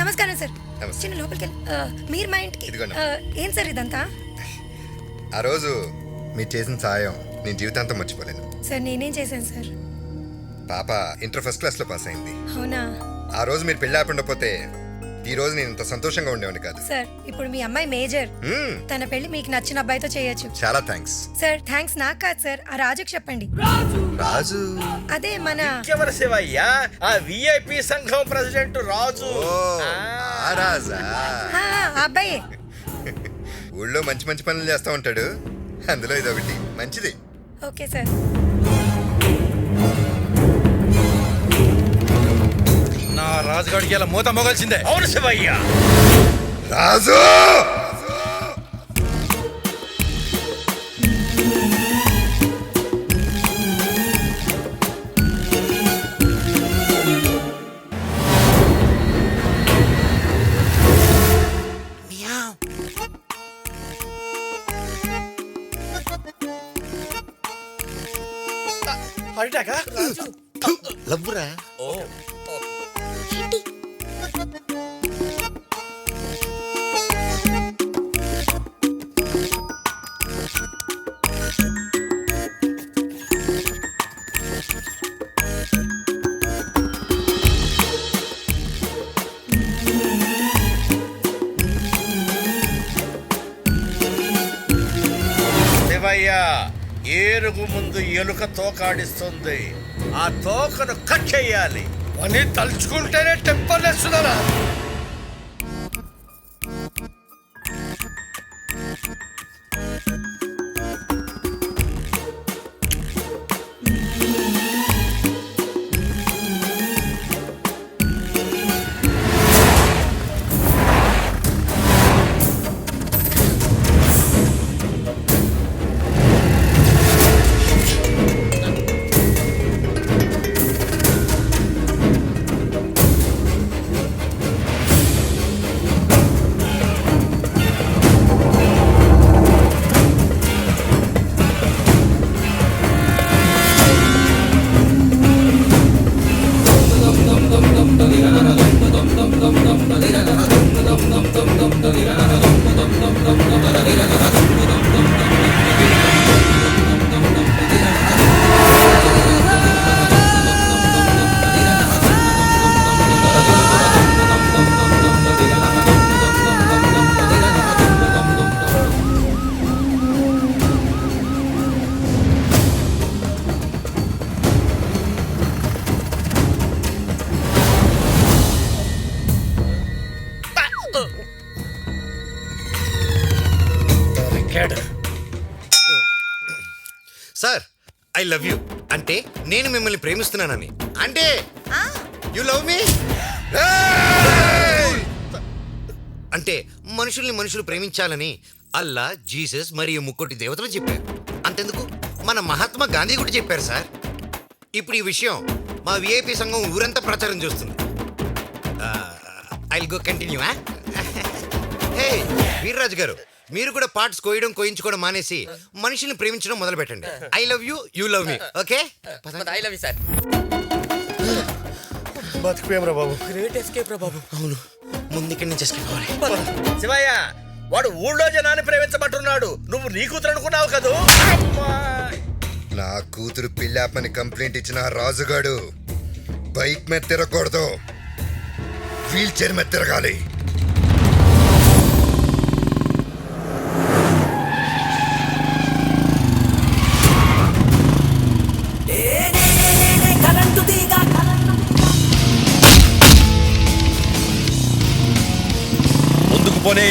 నమస్కారం సార్. నమస్తే. చిన్న లోపలికి వెళ్ళి మీరు మా ఇంటికి ఇదిగోండి. ఏం సార్ ఇదంతా? ఆ రోజు మీరు చేసిన సాయం నేను జీవితాంతం మర్చిపోలేను. సార్ నేనేం చేశాను సార్? పాప ఇంటర్ ఫస్ట్ క్లాస్లో పాస్ అయింది. అవునా ఆ రోజు మీరు పెళ్ళి ఆపండపోతే ఈ రోజు నేను ఇంత సంతోషంగా ఉండేవాడిని కాదు. సార్? ఇప్పుడు మీ అమ్మాయి మేజర్. తన పెళ్లి మీకు నచ్చిన అబ్బాయితో చేయొచ్చు. చాలా థ్యాంక్స్. సార్ థ్యాంక్స్ నాకు కాదు సార్, ఆ రాజుకి చెప్పండి. రాజు అదే మన ఎవరు శివయ్య? ఆ విఐపి సంఘం ప్రెసిడెంట్ రాజు. ఓ, ఆ రాజా. ఆ అబ్బాయే. ఊళ్ళో మంచి మంచి పనులు చేస్తూ ఉంటాడు, అందులో ఇదొకటి మంచిది. Okay sir. నా రాజుగాడికి ఇలా మూత మొగల్సిందే. అవును శివయ్య. రాజు అరిటాకా? లవ్వురా. ఓ శివయ్య, ఏనుగు ముందు ఎలుక తోకాడిస్తుంది. ఆ తోకను కట్ చెయ్యాలి. అని తలుచుకుంటేనే టెంపర్ వేస్తున్నారా? సార్, ఐ లవ్ యూ అంటే నేను మిమ్మల్ని ప్రేమిస్తున్నానని. అంటే యు లవ్ మీ అంటే మనుషుల్ని మనుషులు ప్రేమించాలని అల్లా, జీసస్ మరియు ముక్కోటి దేవతలు చెప్పారు. అంతెందుకు మన మహాత్మా గాంధీ కూడా చెప్పారు సార్. ఇప్పుడు ఈ విషయం మా విఐపి సంఘం ఊరంతా ప్రచారం చేస్తుంది. I will go continue. Hey Veerraju గారు, మీరు కూడా పార్ట్స్ కోయించుకోవడం మానేసి మనుషుల్ని ప్రేమించడం మొదలు పెట్టండి. I love you, you love me. Okay? I love you sir. బతికిపోయాం రా బాబు. గ్రేట్ ఎస్కేప్ రా బాబు. అవును, ముందు ఇక్కడి నుంచి escape అవ్వాలి. శివయ్య, వాడు ఊళ్ళో జనాన్ని ప్రేమించబట్టున్నాడు. నువ్వు నీ కూతురు అనుకున్నావు కదూ? నా కూతురు పిల్లాపని కంప్లైంట్ ఇచ్చిన ఆ రాజుగాడు బైక్ మీద తిరగకూడదు, వీల్ చైర్ మీద తిరగాలి. ముందుకు పోనీ.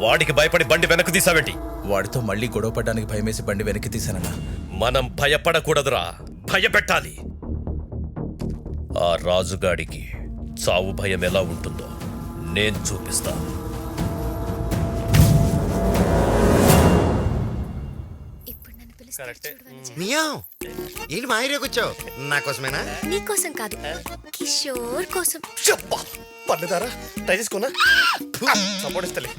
వాడికి భయపడి బండి వెనక్కి తీసావేంటి? వాడితో మళ్ళీ గొడవ పడ్డానికి భయమేసి బండి వెనక్కి తీశానన్నా. మనం భయపడకూడదురా, భయపెట్టాలి. ఆ రాజుగాడికి చావు భయం ఎలా ఉంటుందో నేను చూపిస్తా. మియావ్ ఏంటి మా ఏరియాకి వచ్చావు నా కోసమేనా? నీకోసం కాదు, కిషోర్ కోసం. పర్లేదారా ట్రై చేసుకోనా? సపోర్ట్ ఇస్తలే.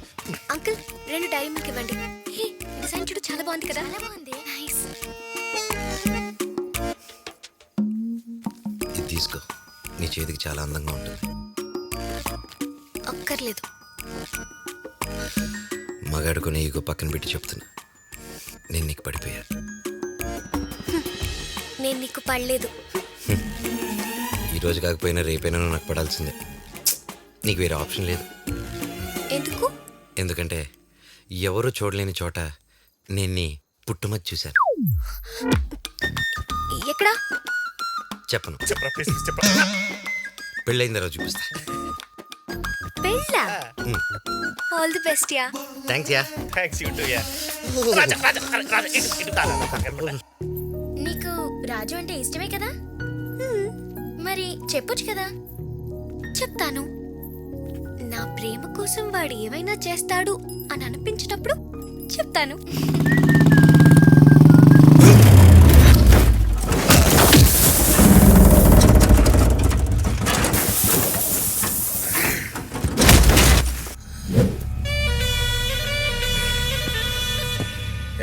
అంకుల్ 2 డైరీ మిల్క్ ఇవ్వండి. హే, డిజైన్ చూడు, చాలా బాగుంది కదా. చాలా బాగుంది. నైస్. ఇది తీసుకో, నీ చేతికి చాలా అందంగా ఉంటుంది. అక్కర్లేదు. మగాడుకుని ఈగో పక్కన పెట్టి చెప్తున్నా, నేను నీకు పడిపోయా. నేను నీకు పడలేదు. ఈరోజు కాకపోయినా రేపైనా నువ్వు నాకు పడాల్సిందే. నీకు వేరే ఆప్షన్ లేదు. ఎందుకు? ఎందుకంటే ఎవరు చూడలేని చోట నేను నీ పుట్టుమతి చూశాను. ఎక్కడా? చెప్పను. చెప్పరా ప్లీజ్ చెప్పరా. పెళ్ళైన తర్వాత చూపిస్తా. పెళ్ళా? All the best yeah. Thanks yeah. Thanks you to yeah. నీకు రాజు అంటే ఇష్టమే కదా? మరి చెప్పొచ్చు కదా. చెప్తాను. నా ప్రేమ కోసం వాడు ఏమైనా చేస్తాడు అని అనిపించినప్పుడు చెప్తాను.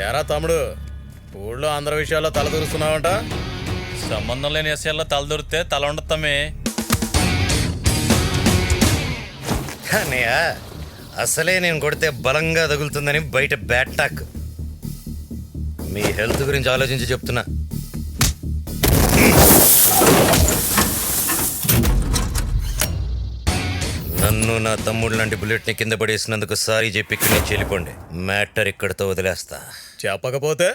ఏరా తమ్ముడు, ఊళ్ళో అందరి విషయాల్లో తలదూరుస్తున్నావంట? సంబంధం లేని విషయాల్లో తల దొరికితే తల ఉండతామే. అన్నయ్య, అసలే నేను కొడితే బలంగా తగులుతుందని బయట బ్యాట్ టాక్. మీ హెల్త్ గురించి ఆలోచించి చెప్తున్నా. నన్ను నా తమ్ముడు లాంటి బుల్లెట్ని కింద పడేసినందుకు సారీ చెప్పి ఇక్కడి నుంచి వెళ్ళిపోండి. మ్యాటర్ ఇక్కడితో వదిలేస్తా. చెప్పకపోతే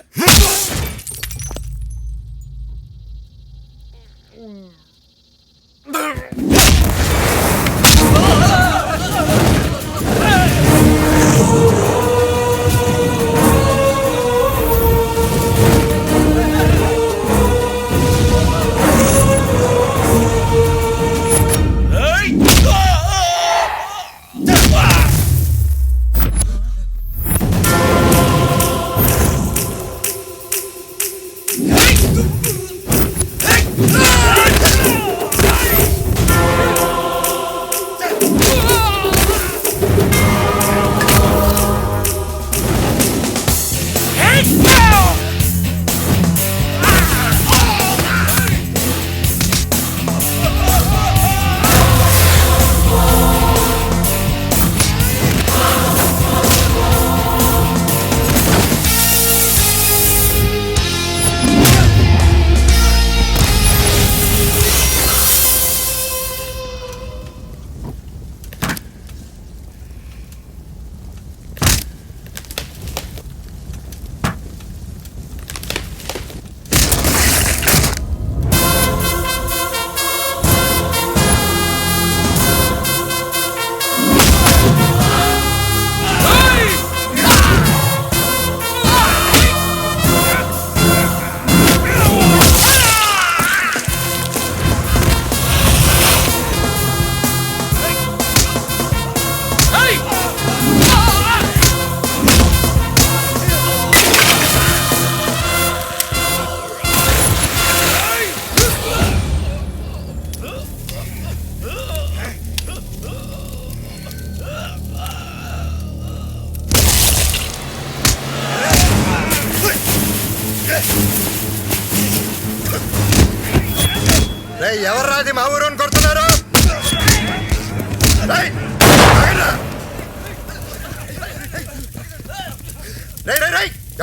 ఎవరు రాది మా ఊరు కొడుతున్నారు?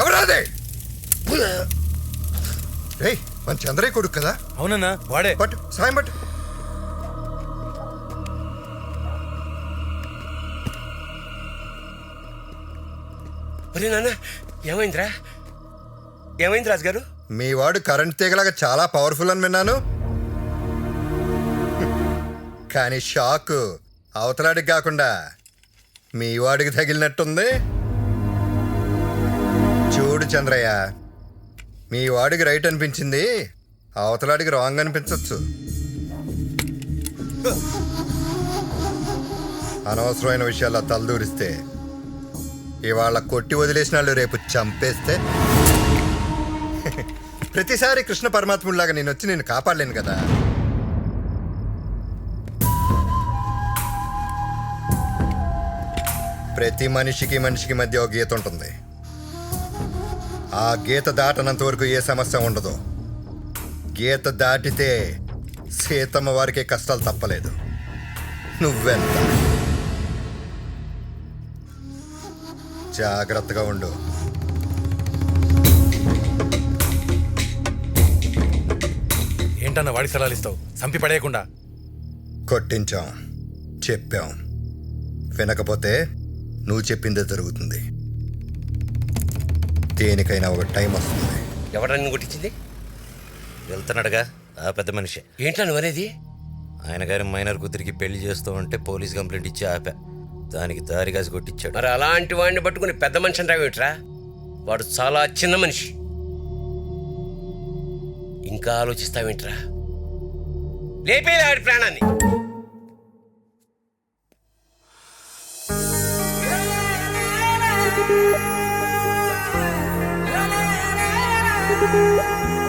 ఎవరు రాదే? మన చంద్రయ్య కొడుకు కదా? అవునన్నా వాడే. పట్టు సాయం పట్టు. ఏమైందిరా? ఏమైంది రాజుగారు? మీ వాడు కరెంట్ తీగలాగా చాలా పవర్ఫుల్ అని విన్నాను, కానీ షాక్ అవతలాడికి కాకుండా మీ వాడికి తగిలినట్టుంది. చూడు చంద్రయ్య, మీ వాడికి రైట్ అనిపించింది, అవతలాడికి రాంగ్ అనిపించవచ్చు. అనవసరమైన విషయాల్లో తలదూరిస్తే ఇవాళ కొట్టి వదిలేసిన వాళ్ళు రేపు చంపేస్తే ప్రతిసారి కృష్ణ పరమాత్ముడిలాగా నేను వచ్చి నేను కాపాడలేను కదా. ప్రతి మనిషికి మనిషికి మధ్య ఒక గీత ఉంటుంది. ఆ గీత దాటనంత వరకు ఏ సమస్య ఉండదు. గీత దాటితే సీతమ్మ వారికి కష్టాలు తప్పలేదు. నువ్వెంత జాగ్రత్తగా ఉండు. ఏంటన్న వాడికి సలహాలు ఇస్తావు? సంపి పడేయకుండా. కొట్టించాం, చెప్పాం, వినకపోతే నువ్వు చెప్పిందే జరుగుతుంది. దేనికైనా ఒక టైం వస్తుంది. ఎవడని కొట్టించింది? వెళ్తున్నాడుగా ఆ పెద్ద మనిషి. ఏంటో నువ్వు అనేది? ఆయన గారి మైనర్ కూతురికి పెళ్లి చేస్తూ ఉంటే పోలీస్ కంప్లైంట్ ఇచ్చి ఆపా. దానికి దారిగాసి కొట్టించాడు. మరి అలాంటి వాడిని పట్టుకుని పెద్ద మనిషి అంటావేట్రా? వాడు చాలా చిన్న మనిషి. ఇంకా ఆలోచిస్తావేంట్రా? లేపేలా ఆడి ప్రాణాన్ని. ఆ